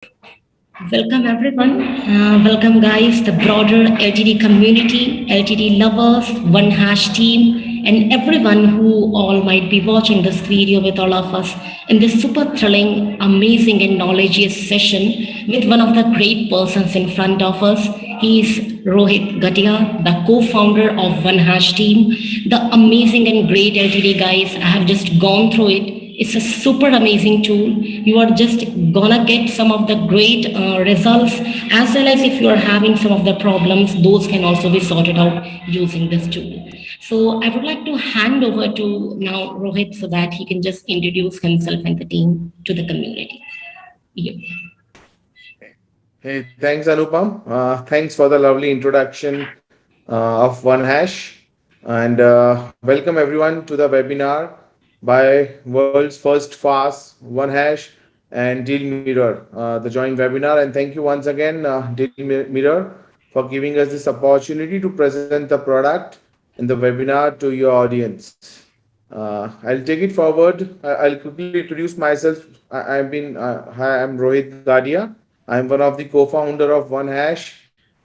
Welcome everyone. Welcome guys, the broader LTD community, LTD lovers, One Hash team, and everyone who all might be watching this video with all of us in this super thrilling, amazing, and knowledgeous session with one of the great persons in front of us. He is Rohit Gatia, the co-founder of One Hash team. The amazing and great LTD guys. I have just gone through it. It's a super amazing tool. You are just gonna get some of the great results, as well as if you are having some of the problems, those can also be sorted out using this tool. So I would like to hand over to now Rohit so that he can just introduce himself and the team to the community. Yep. Hey, thanks, Anupam. Thanks for the lovely introduction of One Hash. And welcome everyone to the webinar by World's First Fast, One Hash, and Deal Mirror, the joint webinar. And thank you once again, Mirror, for giving us this opportunity to present the product in the webinar to your audience. I'll take it forward. I'll quickly introduce myself. Hi, I'm Rohit Gadia. I'm one of the co-founder of OneHash,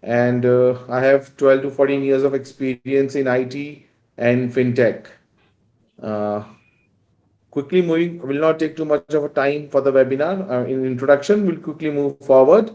and I have 12 to 14 years of experience in IT and fintech. Uh, Quickly moving, will not take too much of a time for the webinar. In introduction, we'll quickly move forward.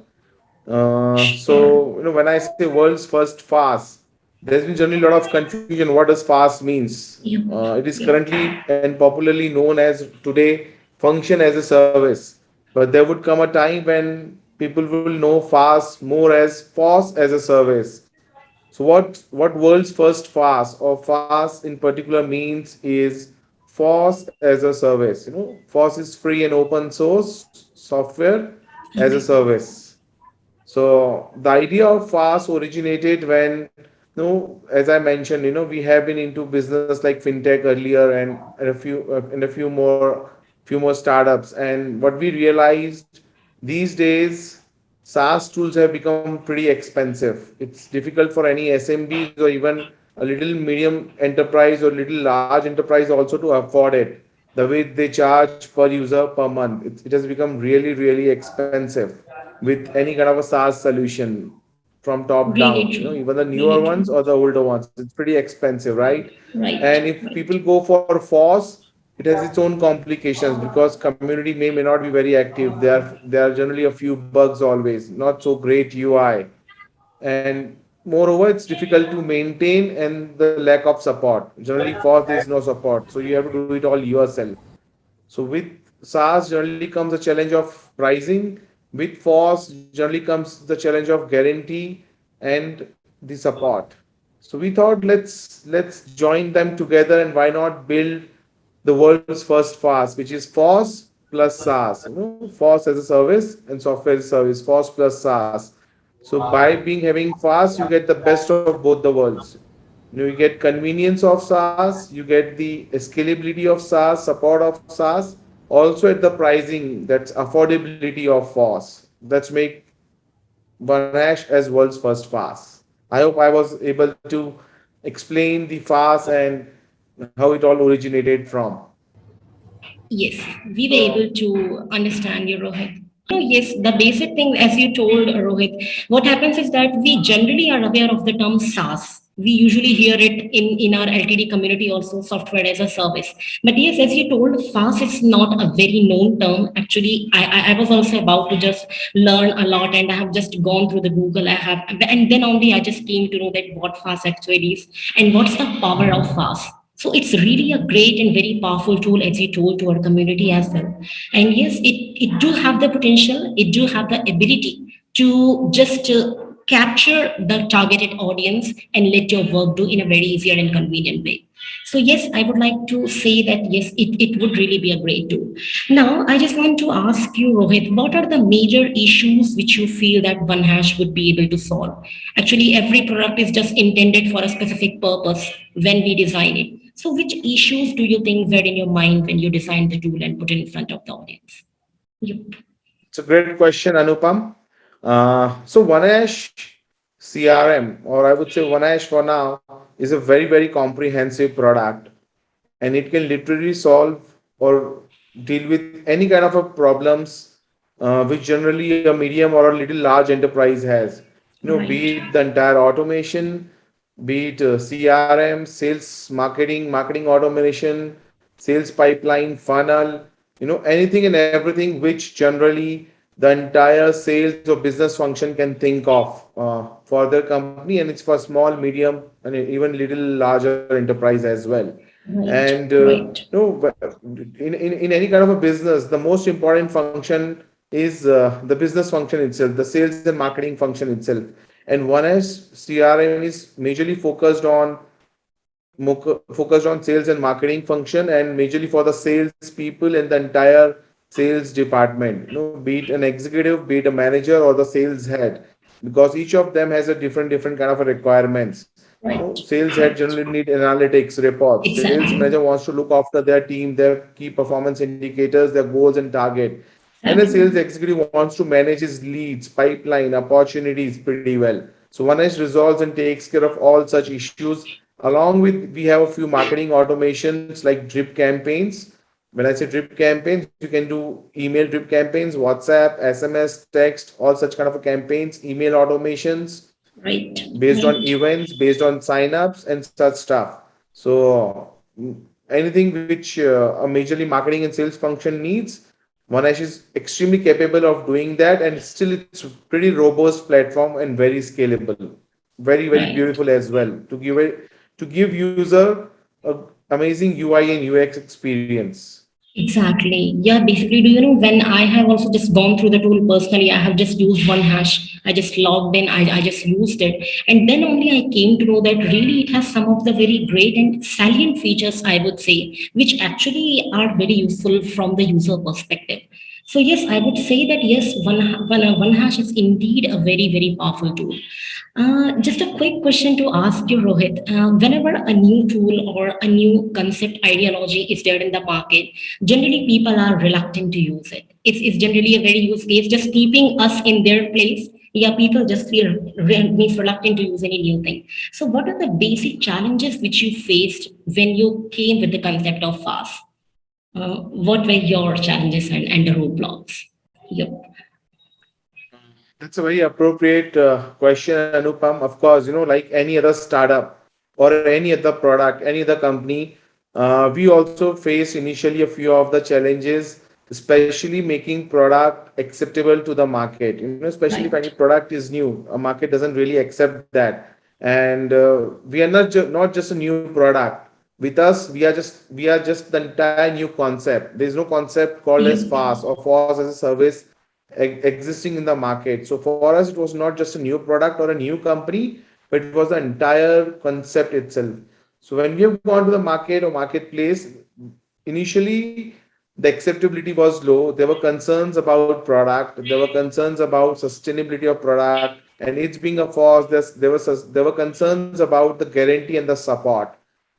When I say world's first fast, there's been generally a lot of confusion. What does fast means? Yep. It is Yep. currently and popularly known as today function as a service. But there would come a time when people will know fast more as FOSS as a service. So what world's first FAS or FAS in particular means is FOSS as a service. FOSS is free and open source software as a Okay. service. So the idea of fast originated when, as I mentioned, we have been into business like fintech earlier and few more startups. And what we realized these days, SaaS tools have become pretty expensive. It's difficult for any SMBs or even a little medium enterprise or little large enterprise also to afford it. The way they charge per user per month, it has become really, really expensive with any kind of a SaaS solution from top Really down. true. Even the newer Really true. ones or the older ones, it's pretty expensive, right? Right. And if Right. people go for FOSS, it has its own complications because community may not be very active. There are generally a few bugs always, not so great UI, and moreover it's difficult to maintain and the lack of support. Generally for there is no support, so you have to do it all yourself. So with SaaS generally comes the challenge of pricing. With FOSS generally comes the challenge of guarantee and the support. So we thought let's join them together, and why not build the world's first FaaS, which is FOSS plus SaaS. FOSS as a service and software as a service. FOSS plus SaaS. So by being having FaaS, you get the best of both the worlds. You get convenience of SaaS, you get the scalability of SaaS, support of SaaS, also at the pricing, that's affordability of FOSS. That's make Vanash as world's first FaaS. I hope I was able to explain the FaaS and how it all originated from. Yes, we were able to understand you, Rohit. Yes, the basic thing, as you told Rohit, what happens is that we generally are aware of the term SaaS. We usually hear it in our LTD community also, software as a service. But yes, as you told, SaaS is not a very known term. Actually, I was also about to just learn a lot, and I have just gone through the Google. And then only I just came to know that what SaaS actually is and what's the power of SaaS. So it's really a great and very powerful tool, as you told, to our community as well. And yes, it do have the potential, it do have the ability to just capture the targeted audience and let your work do in a very easier and convenient way. So yes, I would like to say that yes, it would really be a great tool. Now, I just want to ask you, Rohit, what are the major issues which you feel that OneHash would be able to solve? Actually, every product is just intended for a specific purpose when we design it. So, which issues do you think were in your mind when you designed the tool and put it in front of the audience? Yep. It's a great question, Anupam. So OneAsh CRM, or I would say OneAsh for now, is a very, very comprehensive product, and it can literally solve or deal with any kind of a problems which generally a medium or a little large enterprise has. Be Right. it the entire automation, be it CRM, sales, marketing automation, sales pipeline, funnel, anything and everything which generally the entire sales or business function can think of for their company, and it's for small, medium, and even little larger enterprise as well. Right. And Right. in any kind of a business, the most important function is the business function itself, the sales and marketing function itself. And one as CRM is majorly focused on sales and marketing function, and majorly for the sales people and the entire sales department, be it an executive, be it a manager or the sales head, because each of them has a different kind of a requirements. Right. Sales head Right. generally need analytics reports, sales manager Exactly. wants to look after their team, their key performance indicators, their goals and target, and a sales Exactly. executive wants to manage his leads, pipeline, opportunities pretty well. So one is resolves and takes care of all such issues. Along with, we have a few marketing automations like drip campaigns. When I say drip campaigns, you can do email drip campaigns, WhatsApp, SMS, text, all such kind of campaigns, email automations Right. based on Right. events, based on signups and such stuff. So anything which a majorly marketing and sales function needs, Monash is extremely capable of doing that, and still it's pretty robust platform and very scalable, very Right. beautiful as well, to give user a amazing UI and UX experience. Exactly. Yeah, basically, do you know when I have also just gone through the tool personally, I have just used one hash. I just logged in, I just used it. And then only I came to know that really it has some of the very great and salient features, I would say, which actually are very useful from the user perspective. So yes, I would say that yes, one hash is indeed a very powerful tool. Just a quick question to ask you, Rohit. Whenever a new tool or a new concept ideology is there in the market, generally people are reluctant to use it. It's generally a very use case, just keeping us in their place. Yeah, people just feel means reluctant to use any new thing. So, what are the basic challenges which you faced when you came with the concept of fast? What were your challenges and the roadblocks? Yep. That's a very appropriate question, Anupam. Of course, like any other startup or any other product, any other company, we also face initially a few of the challenges, especially making product acceptable to the market. Especially if any Right. product is new, a market doesn't really accept that, and we are not just a new product. With us, we are just the entire new concept. There is no concept called as Yep. FaaS or FaaS as a service existing in the market. So for us, it was not just a new product or a new company, but it was the entire concept itself. So when we have gone to the market or marketplace, initially the acceptability was low. There were concerns about product. There were concerns about sustainability of product, and it's being a force. There were concerns about the guarantee and the support.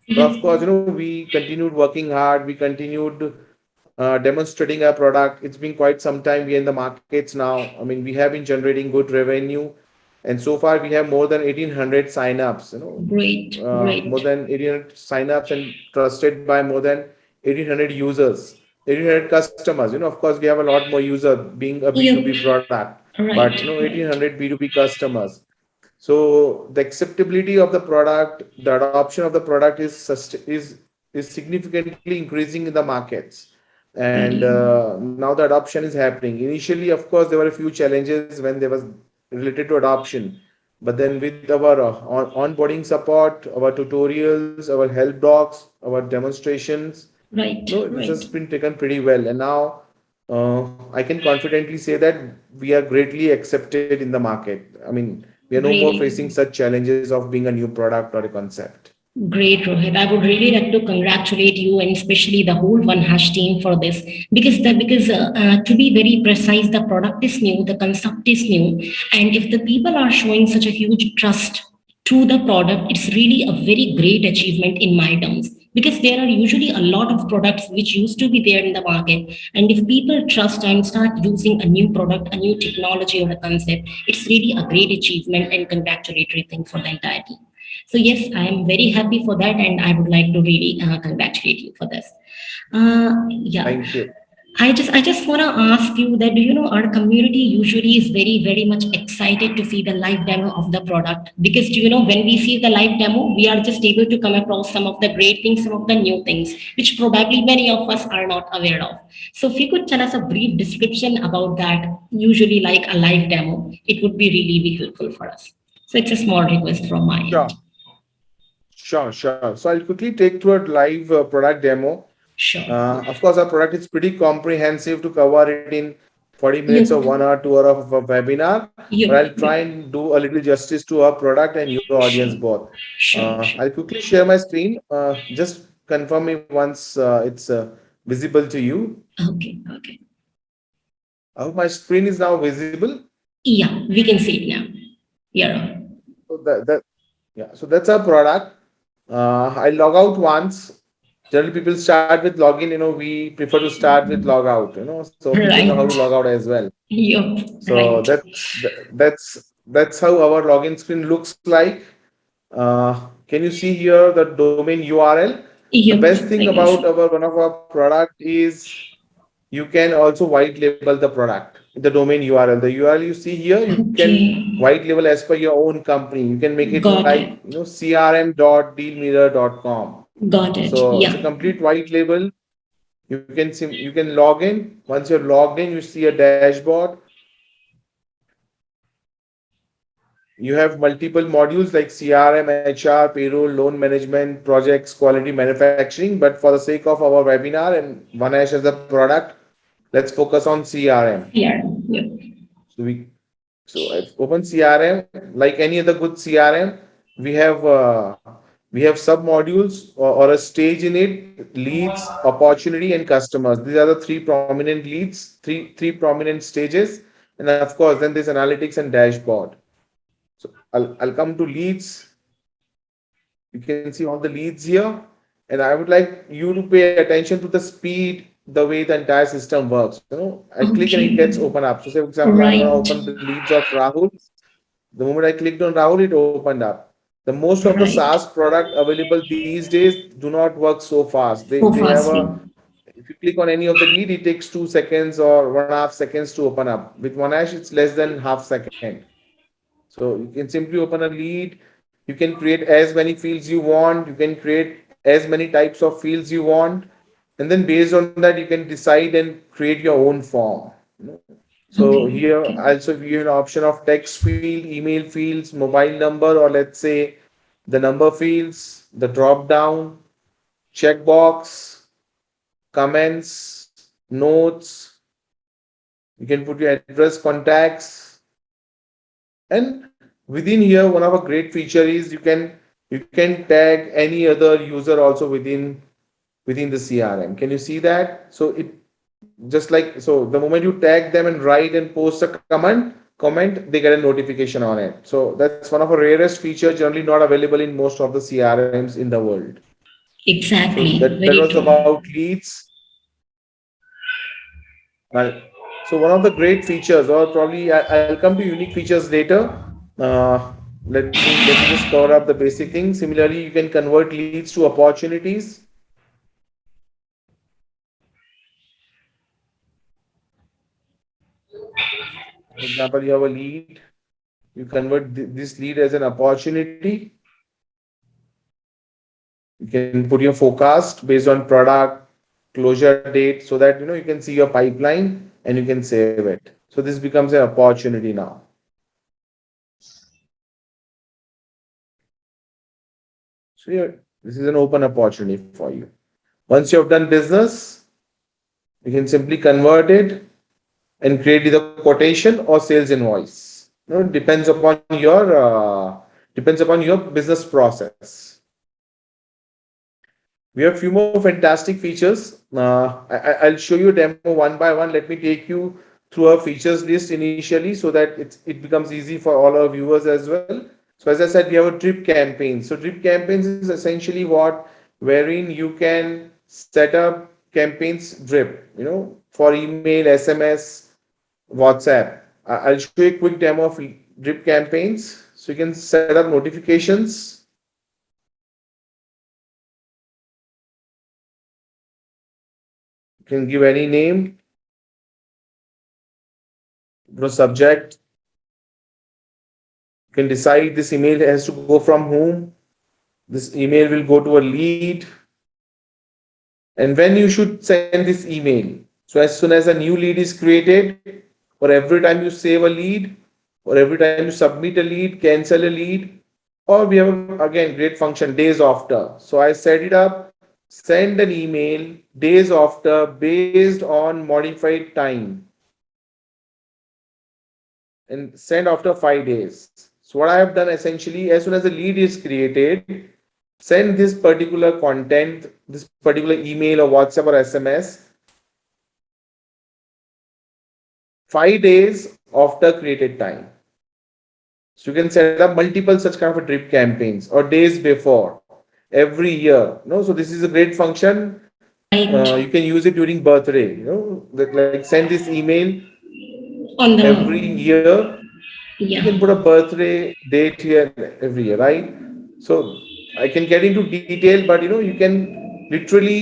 But of course, Yep. we continued working hard. We continued demonstrating our product. It's been quite some time. We're in the markets now. I mean, we have been generating good revenue, and so far we have more than 1,800 signups. Great. More Great. than 1,800 signups and trusted by more than 1,800 users, 1,800 customers. Of course, we have a lot more users being a B2B Yep. product, but Right. Right. 1,800 B2B customers. So the acceptability of the product, the adoption of the product is significantly increasing in the markets, and Ideal. now the adoption is happening. Initially, of course, there were a few challenges when there was related to adoption, but then with our onboarding support, our tutorials, our help docs, our demonstrations, Right. no, it's Right. just been taken pretty well. And now I can confidently say that we are greatly accepted in the market. I mean, we are no more facing Really such challenges of being a new product or a concept. great, Rohit. I would really like to congratulate you and especially the whole One Hash team for this because to be very precise, the product is new, the concept is new, and if the people are showing such a huge trust to the product, it's really a very great achievement in my terms. Because there are usually a lot of products which used to be there in the market, and if people trust and start using a new product, a new technology or a concept, it's really a great achievement and congratulatory thing for the entire team. So yes, I am very happy for that, and I would like to really congratulate you for this. Yeah. Thank you. I just want to ask you that, do you know, our community usually is very, very much excited to see the live demo of the product, because, do you know, when we see the live demo, we are just able to come across some of the great things, some of the new things, which probably many of us are not aware of. So if you could tell us a brief description about that, usually like a live demo, it would be really be helpful for us. So it's a small request from my end. Sure, sure. So I'll quickly take through a live product demo. Sure. Of course, our product is pretty comprehensive to cover it in 40 minutes or Yep. 1 hour, 2 hour of a webinar, but I'll Yep. try Yep. and do a little justice to our product and your audience Sure. both. Sure. Sure. I'll quickly share my screen. Just confirm me once it's visible to you. Okay. Okay. I hope my screen is now visible. Yeah, we can see it now. Yeah. So that yeah. So that's our product. I log out once. Generally, people start with login. We prefer to start with log out. So people know how to Right. log out as well. Yep. So Right. that's how our login screen looks like. Can you see here the domain URL? The best Yep. thing I can about see. our one of our product is you can also white label the product, the domain URL. The URL you see here, you can Okay. white label as per your own company. You can make it Got like it. crm.dealmirror.com. Got it. So it's a Yeah. complete white label. You can log in. Once you're logged in, you see a dashboard. You have multiple modules like CRM, HR, payroll, loan management, projects, quality, manufacturing. But for the sake of our webinar and OneAsh as a product, let's focus on CRM. Yeah. Yep. So I've opened CRM. Like any other good CRM, we have uh, we have sub modules or a stage in it: leads, opportunity, and customers. These are the three prominent leads, three prominent stages, and of course, then there's analytics and dashboard. So I'll come to leads. You can see all the leads here, and I would like you to pay attention to the speed, the way the entire system works. I click and it gets Okay. open up. So say for example, I'm going to Right. open the leads of Rahul. The moment I clicked on Rahul, it opened up. The most of the Right. SaaS product available these days do not work so fast. They So they have fast. a, Yeah. if you click on any of the lead, it takes 2 seconds or 1.5 seconds to open up. With OneAsh, it's less than half second. So you can simply open a lead. You can create as many fields you want. You can create as many types of fields you want. And then based on that, you can decide and create your own form. So Okay. here Okay. also we have an option of text field, email fields, mobile number, or let's say the number fields, the drop down, checkbox, comments, notes. You can put your address, contacts, and within here, one of a great feature is you can tag any other user also within the CRM. Can you see that? So it just like, so the moment you tag them and write and post a comment, they get a notification on it. So that's one of the rarest features, generally not available in most of the CRMs in the world. So Exactly. that Very was true. about leads. Well, so one of the great features, or probably I'll come to unique features later. Uh, let me just cover up the basic thing. Similarly, you can convert leads to opportunities. For example, you have a lead, you convert this lead as an opportunity. You can put your forecast based on product closure date, so that you can see your pipeline and you can save it. So this becomes an opportunity now. So this is an open opportunity for you. Once you have done business, you can simply convert it and create either quotation or sales invoice. It depends upon your business process. We have a few more fantastic features. I'll show you a demo one by one. Let me take you through our features list initially, so that it becomes easy for all our viewers as well. So as I said, we have a drip campaign. So drip campaigns is essentially wherein you can set up campaigns drip, for email, SMS, WhatsApp. I'll show you a quick demo of drip campaigns. So you can set up notifications. You can give any name. put a subject. You can decide this email has to go from whom. This email will go to a lead, and when you should send this email. So as soon as a new lead is created, or every time you save a lead, or every time you submit a lead, cancel a lead, or we have again great function days after. So I set it up, send an email days after based on modified time and send after 5 days. So what I have done essentially, as soon as the lead is created, send this particular content, this particular email or WhatsApp or SMS 5 days after created time. So you can set up multiple such kind of a drip campaigns or days before every year. No, so this is a great function. You Right. can use it during birthday. Like send this email On every the, year. You yeah. can put a birthday date here every year, right? So I can get into detail, but you can literally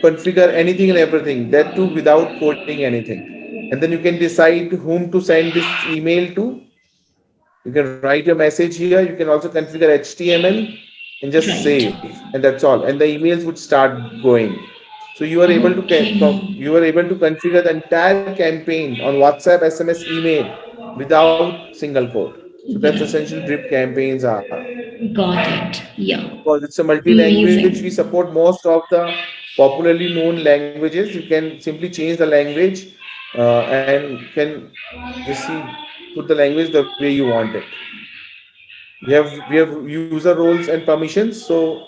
configure anything and everything, that too without coding anything. And then you can decide whom to send this email to. You can write your message here. You can also configure HTML and just Right. save, and that's all. And the emails would start going. So you are able to Okay. you are able to configure the entire campaign on WhatsApp, SMS, email without single code. So that's essentially Yeah. drip campaigns are. Got it. Yeah. Of course, it's a multi-language. We Amazing. support most of the popularly known languages. You can simply change the language and can receive put the language the way you want it. We have user roles and permissions. So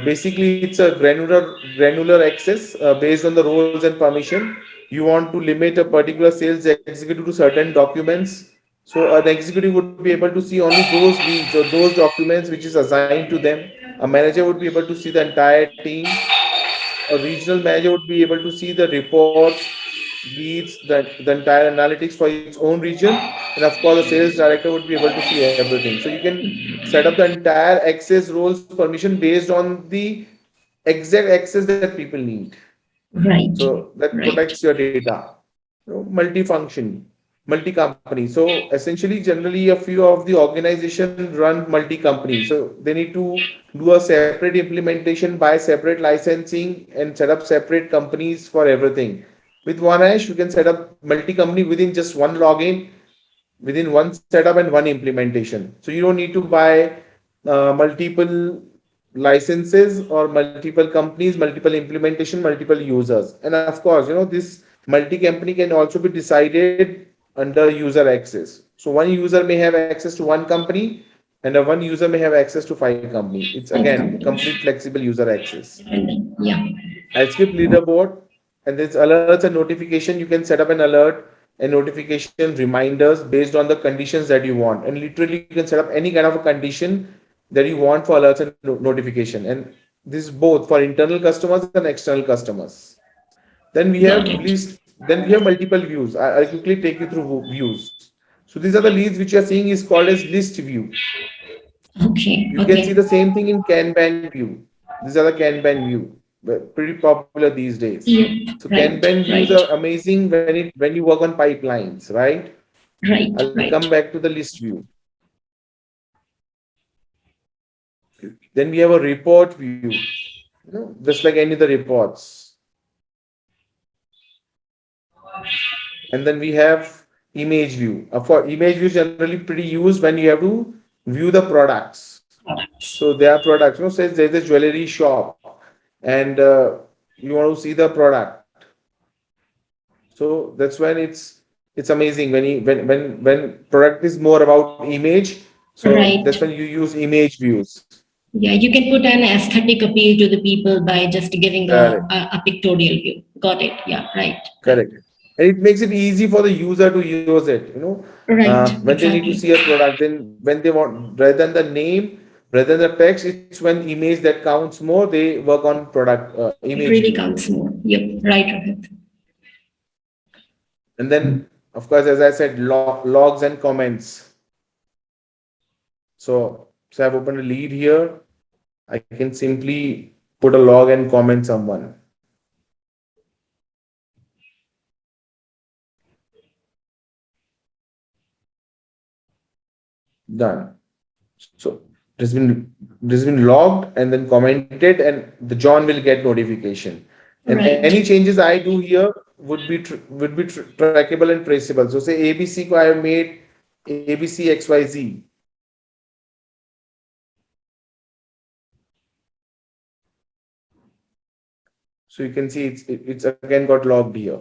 basically it's a granular access based on the roles and permission. You want to limit a particular sales executive to certain documents. So an executive would be able to see only those leads or those documents which is assigned to them. A manager would be able to see the entire team. A regional manager would be able to see the reports, leads, the entire analytics for its own region. And of course, the sales director would be able to see everything. So you can set up the entire access roles permission based on the exact access that people need. Right. So that Right. protects your data. Multifunction, multi-company. So essentially, generally, a few of the organization run multi-company. So they need to do a separate implementation, buy separate licensing, and set up separate companies for everything. With OneAsh, you can set up multi-company within just one login, within one setup and one implementation. So you don't need to buy multiple licenses or multiple companies, multiple implementation, multiple users. And of course, this multi-company can also be decided under user access. So one user may have access to one company and a one user may have access to 5 company. It's Five again complete companies. flexible user access. Depending. Yeah. I'll skip leaderboard, and there's alerts and notification. You can set up an alert and notification reminders based on the conditions that you want. And literally, you can set up any kind of a condition that you want for alerts and notification. And this is both for internal customers and external customers. Then we have Got it. list. Then we have multiple views. I'll quickly take you through views. So these are the leads which you are seeing is called as list view. Okay. You can see the Okay. same thing in Kanban view. These are the Kanban view. Pretty popular these days. Yep. So Right. Kanban views are Right. amazing when you work on pipelines, right? Right. I'll come Right. back to the list view. Then we have a report view, just like any other reports. And then we have image view. For image view, generally pretty used when you have to view the products. Products. So there are products. Says there's a jewelry shop, and you want to see the product. So that's when it's amazing when when product is more about image. So that's when Right. you use image views. Yeah, you can put an aesthetic appeal to the people by just giving Correct, a pictorial view. Got it. Yeah, right, right. correct. And it makes it easy for the user to use it. Right, When they need to see a exactly. product, then when they want rather than the name, rather than the text, it's when image that counts more. They work on product It image really view. counts more. Yep, right, Rohit. And then, of course, as I said, logs and comments. So I've opened a lead here. I can simply put a log and comment someone. Done. So it has been logged and then commented, and the John will get notification. And any Right. changes I do here would be trackable and traceable. So say ABC ko I have made ABC XYZ. So you can see it's again got logged here.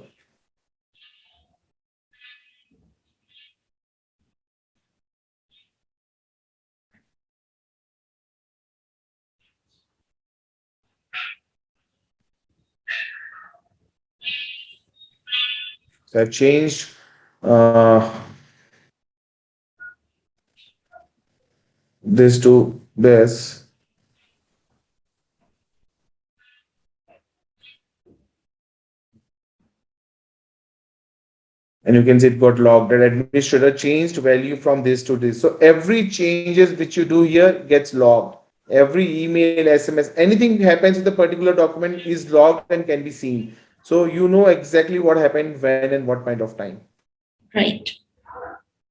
So I've changed this to this, and you can see it got logged. That administrator changed value from this to this. So every changes which you do here gets logged. Every email, SMS, anything happens with the particular document is logged and can be seen. So you know exactly what happened when and what point of time. Right.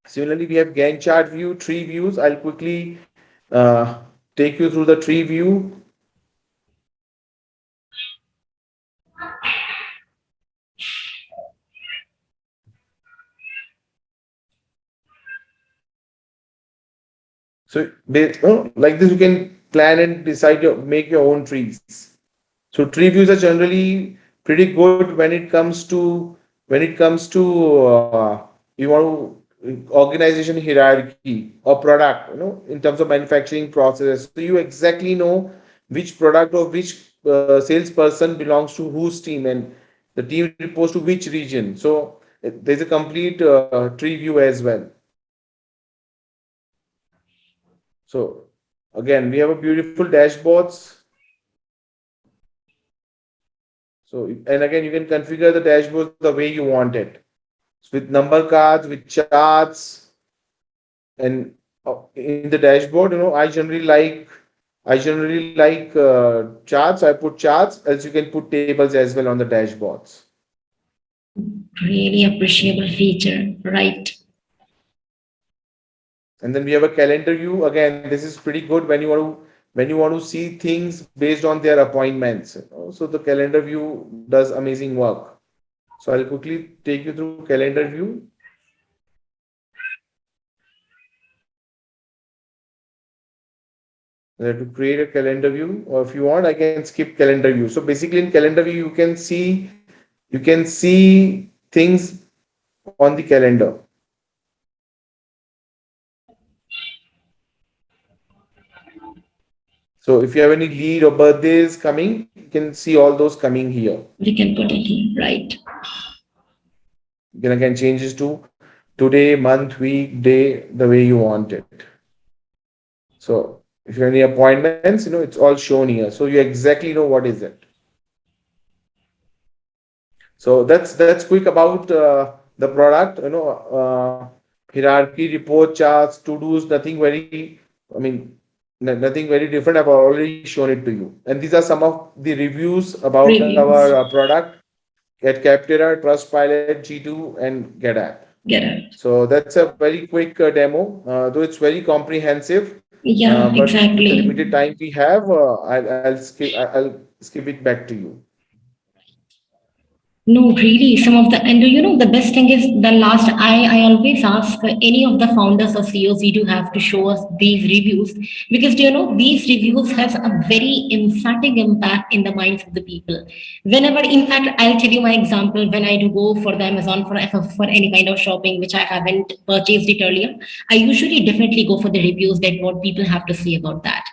Similarly, we have Gantt chart view, tree views. I'll quickly uh, take you through the tree view. So like this, you can plan and decide make your own trees. So tree views are generally pretty good when it comes to you want to organization hierarchy or product, in terms of manufacturing process. So you exactly know which product or which salesperson belongs to whose team, and the team reports to which region. So there's a complete tree view as well. So again, we have a beautiful dashboards. So, and again, you can configure the dashboard the way you want it. So with number cards, with charts, and in the dashboard, I generally like charts. I put charts, else you can put tables as well on the dashboards. Really appreciable feature. Right. And then we have a calendar view. Again, this is pretty good when you want to see things based on their appointments. So the calendar view does amazing work. So I'll quickly take you through calendar view. To create a calendar view, or if you want, I can skip calendar view. So basically in calendar view, you can see things on the calendar. So if you have any lead or birthdays coming, you can see all those coming here. We can put it here. Right. You can again change this to today, month, week, day, the way you want it. So if you have any appointments, it's all shown here. So you exactly know what is it. So that's quick about the product. Hierarchy, report charts, to dos, nothing very. I mean, nothing very different. I've already shown it to you. And these are some of the reviews about our Reviews. product at Capterra, Trustpilot, G2, and GetApp. Get it. So that's a very quick demo, though it's very comprehensive. Yeah, But with the exactly. limited time we have, I'll skip it back to you. No, really, some of the, and the best thing is the last, I always ask any of the founders or CEOs, we do have to show us these reviews because, these reviews has a very emphatic impact in the minds of the people. Whenever, in fact, I'll tell you my example, when I do go for the Amazon for any kind of shopping, which I haven't purchased it earlier, I usually definitely go for the reviews that what people have to say about that.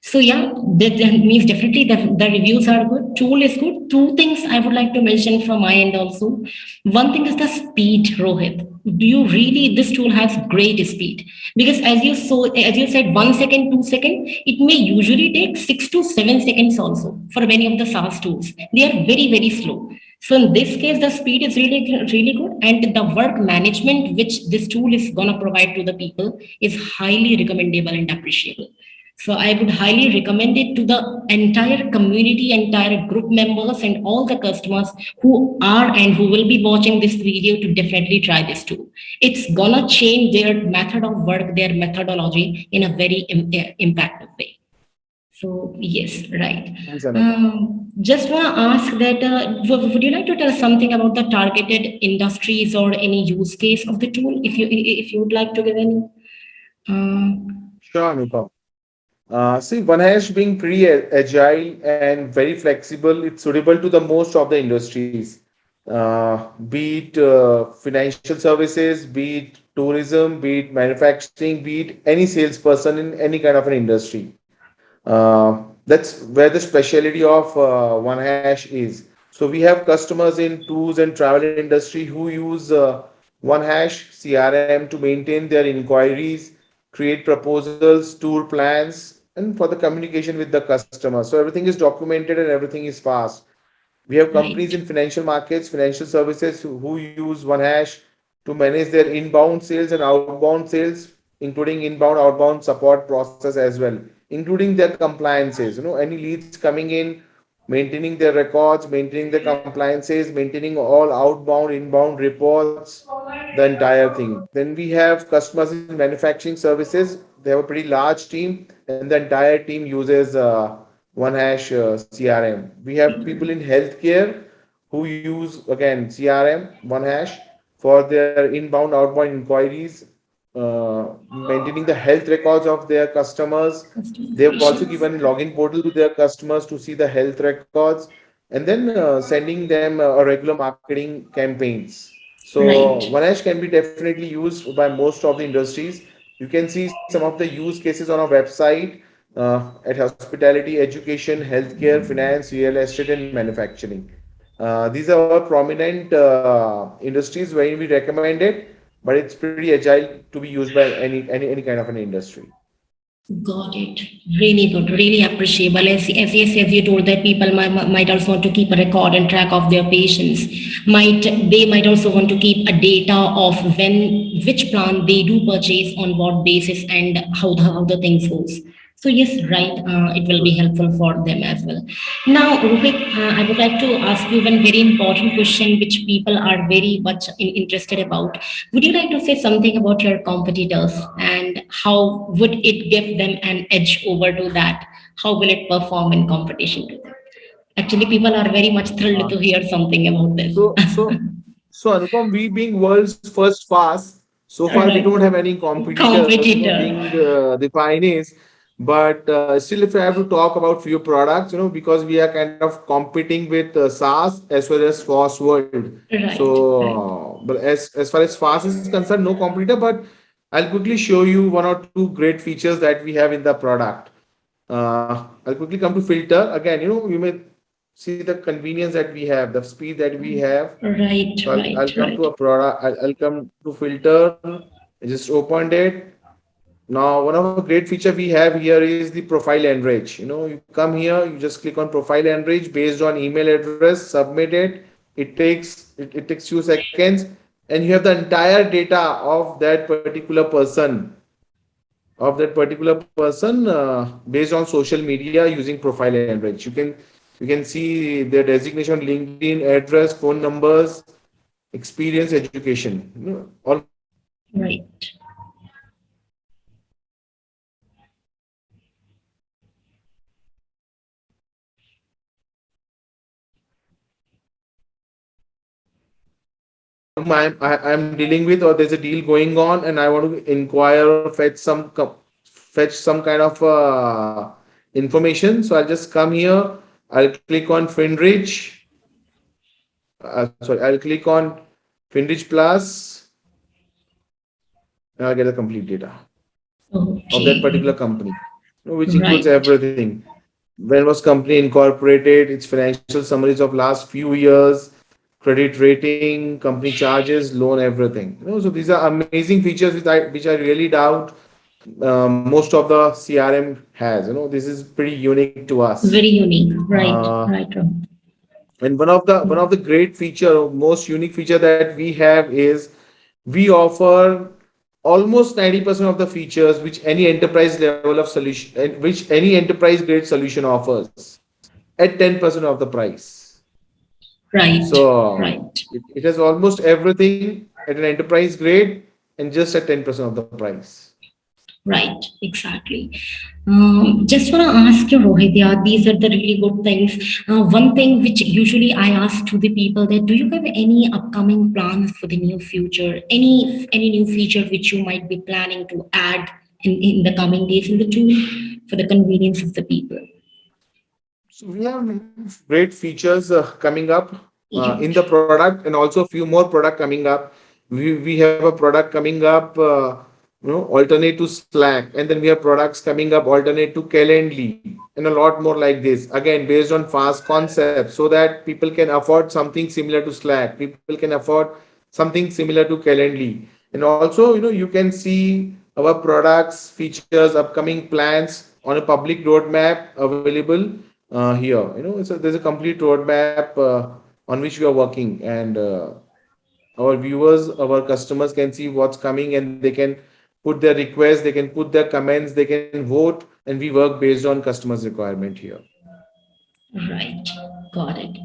So yeah, that means definitely the reviews are good. Tool is good. Two things I would like to mention from my end also. One thing is the speed, Rohit. Do you really, this tool has great speed? Because as you said, 1 second, 2 second, it may usually take 6 to 7 seconds also for many of the SaaS tools. They are very, very slow. So in this case, the speed is really, really good. And the work management which this tool is gonna provide to the people is highly recommendable and appreciable. So I would highly recommend it to the entire community, entire group members, and all the customers who are and who will be watching this video to definitely try this tool. It's gonna change their method of work, their methodology in a very impactful way. So yes, right. Thanks, Anupam. Just want to ask that would you like to tell us something about the targeted industries or any use case of the tool, if you would like to give any? Sure, Anupam. See, OneHash being pretty agile and very flexible, it's suitable to the most of the industries, be it financial services, be it tourism, be it manufacturing, be it any salesperson in any kind of an industry. That's where the specialty of OneHash is. So we have customers in tours and travel industry who use OneHash CRM to maintain their inquiries, create proposals, tour plans, and for the communication with the customer. So everything is documented and everything is fast. We have companies Right, in financial markets, financial services who use OneHash to manage their inbound sales and outbound sales, including inbound, outbound support process as well, including their compliances. Any leads coming in, maintaining their records, maintaining the compliances, maintaining all outbound, inbound reports, the entire thing. Then we have customers in manufacturing services. They have a pretty large team, and the entire team uses OneHash CRM. We have people in healthcare who use again CRM OneHash for their inbound, outbound inquiries, maintaining the health records of their customers. They have also customizations. given login portal to their customers to see the health records, and then sending them a regular marketing campaigns. So Right. OneHash can be definitely used by most of the industries. You can see some of the use cases on our website at hospitality, education, healthcare, finance, real estate, and manufacturing. These are all prominent industries where we recommend it, but it's pretty agile to be used by any kind of an industry. Got it. Really good. Really appreciable. As you told that people might also want to keep a record and track of their patients. They might also want to keep a data of which plan they do purchase on what basis and how the things goes. So yes, right. It will be helpful for them as well. Now, Rohit, I would like to ask you one very important question, which people are very much interested about. Would you like to say something about your competitors and how would it give them an edge over to that? How will it perform in competition to them? Actually, people are very much thrilled Uh, to hear something about this. so so so Anupam, we being world's first fast, so far we don't Right. have any competitors, Competitor. being the pioneers. But still, if I have to talk about few products, because we are kind of competing with SaaS as well as FOSS World. So, Right. Right. but as far as FAST is concerned, no competitor. But I'll quickly show you one or two great features that we have in the product. I'll quickly come to filter. Again, you may see the convenience that we have, the speed that we have. Right. So I'll Right. come to Right. a product. I'll come to filter. I just opened it. Now, one of the great feature we have here is the profile enrich. You come here, you just click on profile enrich based on email address, submit it. It takes few seconds, and you have the entire data of that particular person based on social media using profile enrich. You can see their designation, LinkedIn, address, phone numbers, experience, education. All Right. I'm dealing with, or there's a deal going on, and I want to inquire or fetch some kind of information. So I'll just come here. I'll click on Finrich. Sorry, I'll click on Finrich Plus, and I'll get the complete data of that Okay. particular company, which includes Right. everything. When was company incorporated, its financial summaries of last few years, credit rating, company charges, loan, everything. So these are amazing features which I really doubt most of the CRM has. This is pretty unique to us. Very unique. Right. Uh, Right. Rohit. and one of the great feature, most unique feature that we have is we offer almost 90% of the features which any enterprise level of solution, which any enterprise grade solution offers at 10% of the price. Right. So Right. it has almost everything at an enterprise grade and just at 10% of the price. Right, exactly. Just want to ask you, Rohit, yeah, these are the really good things. One thing which usually I ask to the people that do you have any upcoming plans for the near future? Any new feature which you might be planning to add in the coming days in the tool for the convenience of the people? So we have great features coming up in the Huge. product, and also a few more product coming up. We have a product coming up, alternate to Slack, and then we have products coming up alternate to Calendly, and a lot more like this. Again, based on fast concepts, so that people can afford something similar to Slack. People can afford something similar to Calendly, and also you can see our products, features, upcoming plans on a public roadmap available here. There's a complete roadmap on which we are working, and our viewers, our customers can see what's coming, and they can put their requests, they can put their comments, they can vote, and we work based on customers' requirement here. Right, got it.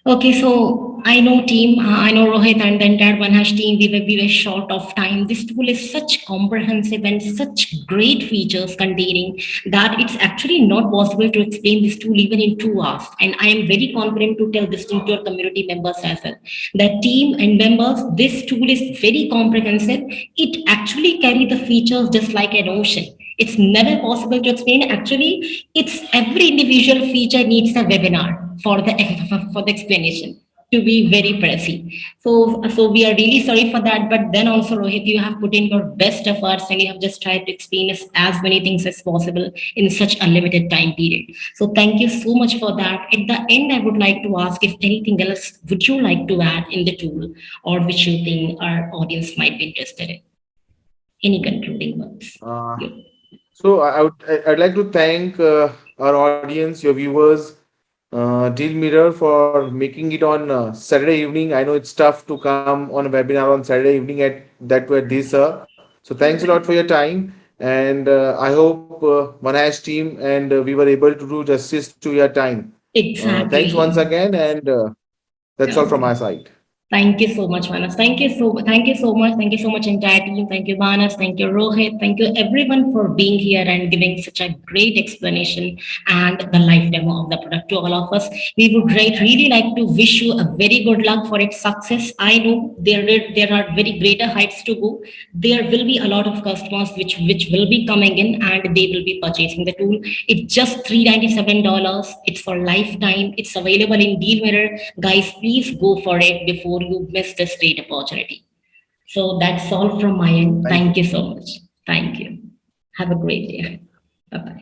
Okay, so I know team, I know Rohit and the entire OneHash team, we were short of time. This tool is such comprehensive and such great features containing that it's actually not possible to explain this tool even in 2 hours. And I am very confident to tell this to your community members as well. The team and members, this tool is very comprehensive. It actually carry the features just like an ocean. It's never possible to explain. Actually, it's every individual feature needs a webinar for the explanation to be very precise. So we are really sorry for that. But then also, Rohit, you have put in your best efforts and you have just tried to explain as many things as possible in such a limited time period. So thank you so much for that. At the end, I would like to ask if anything else would you like to add in the tool or which you think our audience might be interested in. Any concluding words? Uh, Yeah. I'd like to thank our audience, your viewers, Deal Mirror for making it on Saturday evening. I know it's tough to come on a webinar on Saturday evening at that were this. So thanks a lot for your time, and I hope OneHash team and we were able to do justice to your time. Thanks once Exactly. again, and that's all from my side. Thank you so much, Manas. Thank you so much. Thank you so much, entire team. Thank you, Manas. Thank you, Rohit. Thank you everyone for being here and giving such a great explanation and the live demo of the product to all of us. We would really like to wish you a very good luck for its success. I know there are very greater heights to go. There will be a lot of customers which will be coming in and they will be purchasing the tool. It's just $397. It's for lifetime. It's available in Deal Mirror. Guys, please go for it before you miss this great opportunity. So that's all from my end. Thank you. Thank you so much. Thank you. Have a great day. Bye bye.